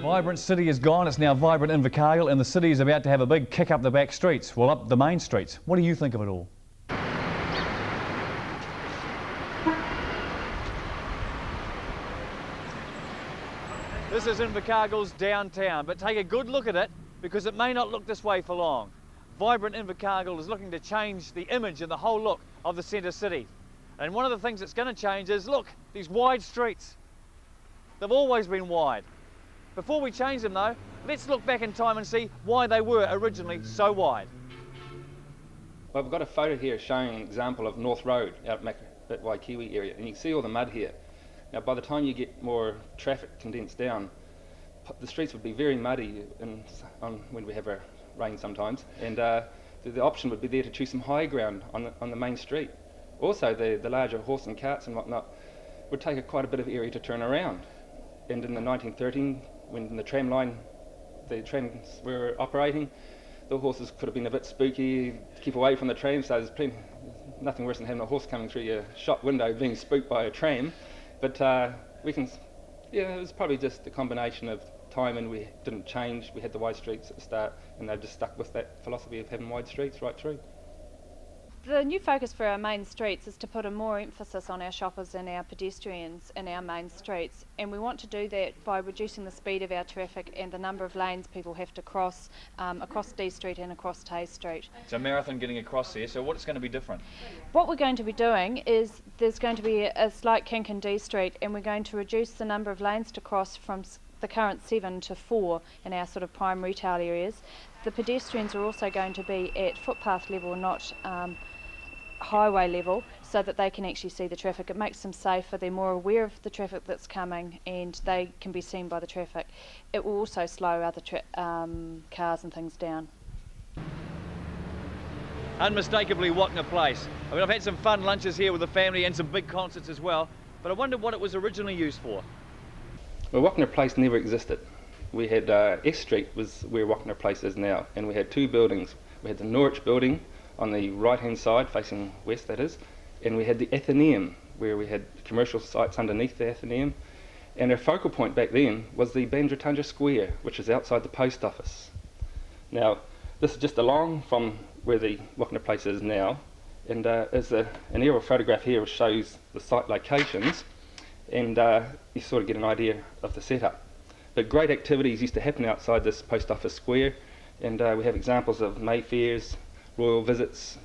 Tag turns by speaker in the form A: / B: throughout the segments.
A: Vibrant city is gone, it's now vibrant Invercargill, and the city is about to have a big kick up the back streets, well, up the main streets. What do you think of it all? This is Invercargill's downtown, but take a good look at it because it may not look this way for long. Vibrant Invercargill is looking to change the image and the whole look of the centre city. And one of the things it's going to change is, look, these wide streets. They've always been wide. Before we change them though, let's look back in time and see why they were originally so wide.
B: Well, I've got a photo here showing an example of North Road out at Waikiwi area, and you can see all the mud here. Now by the time you get more traffic condensed down, the streets would be very muddy when we have our rain sometimes, and the option would be there to choose some high ground on the main street. Also the larger horse and carts and whatnot would take quite a bit of area to turn around, and in the 1913, when the trams were operating, the horses could have been a bit spooky to keep away from the trams, so there's nothing worse than having a horse coming through your shop window being spooked by a tram. But it was probably just a combination of time, and we didn't change. We had the wide streets at the start, and they've just stuck with that philosophy of having wide streets right through.
C: The new focus for our main streets is to put a more emphasis on our shoppers and our pedestrians in our main streets, and we want to do that by reducing the speed of our traffic and the number of lanes people have to cross across D Street and across Tay Street.
A: It's a marathon getting across there, so what's going to be different?
C: What we're going to be doing is there's going to be a slight kink in D Street, and we're going to reduce the number of lanes to cross from the current 7 to 4 in our sort of prime retail areas. The pedestrians are also going to be at footpath level, not highway level, so that they can actually see the traffic. It makes them safer, they're more aware of the traffic that's coming, and they can be seen by the traffic. It will also slow other cars and things down.
A: Unmistakably Wagner Place. I mean, I've had some fun lunches here with the family and some big concerts as well, but I wonder what it was originally used for.
B: Well, Wagner Place never existed. We had S Street was where Wagner Place is now, and we had two buildings. We had the Norwich building on the right hand side, facing west that is, and we had the Athenaeum, where we had commercial sites underneath the Athenaeum, and our focal point back then was the Bandratanga Square, which is outside the post office. Now this is just along from where the Wagner Place is now, and there's an aerial photograph here which shows the site locations, and you sort of get an idea of the setup. But great activities used to happen outside this post office square, and we have examples of Mayfairs, royal visits,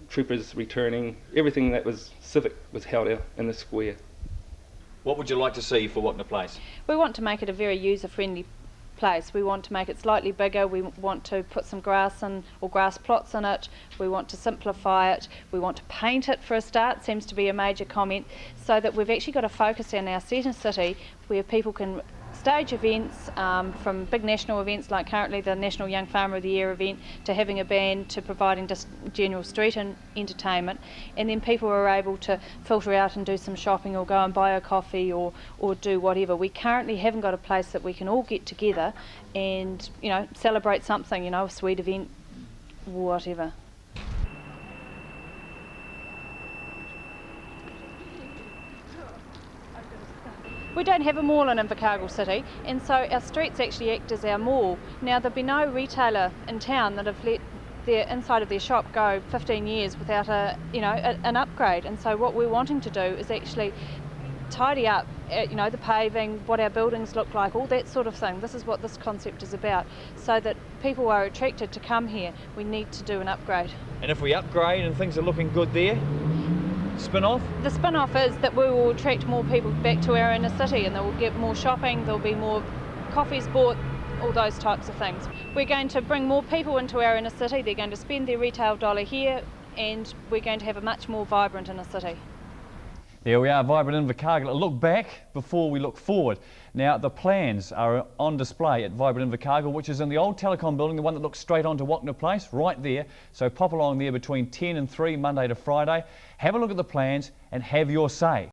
B: troopers returning, everything that was civic was held out in the square.
A: What would you like to see for Wagner Place?
C: We want to make it a very user-friendly place. We want to make it slightly bigger. We want to put some grass in, or grass plots in it. We want to simplify it. We want to paint it for a start, seems to be a major comment, so that we've actually got a focus in our centre city where people can stage events, from big national events like currently the National Young Farmer of the Year event, to having a band, to providing just general street entertainment, and then people are able to filter out and do some shopping or go and buy a coffee or do whatever. We currently haven't got a place that we can all get together and, you know, celebrate something, you know, a sweet event, whatever. We don't have a mall in Invercargill City, and so our streets actually act as our mall. Now there'll be no retailer in town that have let their inside of their shop go 15 years without an upgrade, and so what we're wanting to do is actually tidy up the paving, what our buildings look like, all that sort of thing. This is what this concept is about, so that people are attracted to come here. We need to do an upgrade.
A: And if we upgrade and things are looking good there, spin-off?
C: The spin-off is that we will attract more people back to our inner city, and they will get more shopping, there'll be more coffees bought, all those types of things. We're going to bring more people into our inner city, they're going to spend their retail dollar here, and we're going to have a much more vibrant inner city.
A: There we are, vibrant Invercargill. A look back before we look forward. Now, the plans are on display at Vibrant Invercargill, which is in the old telecom building, the one that looks straight onto Wagner Place, right there. So pop along there between 10 and 3, Monday to Friday. Have a look at the plans and have your say.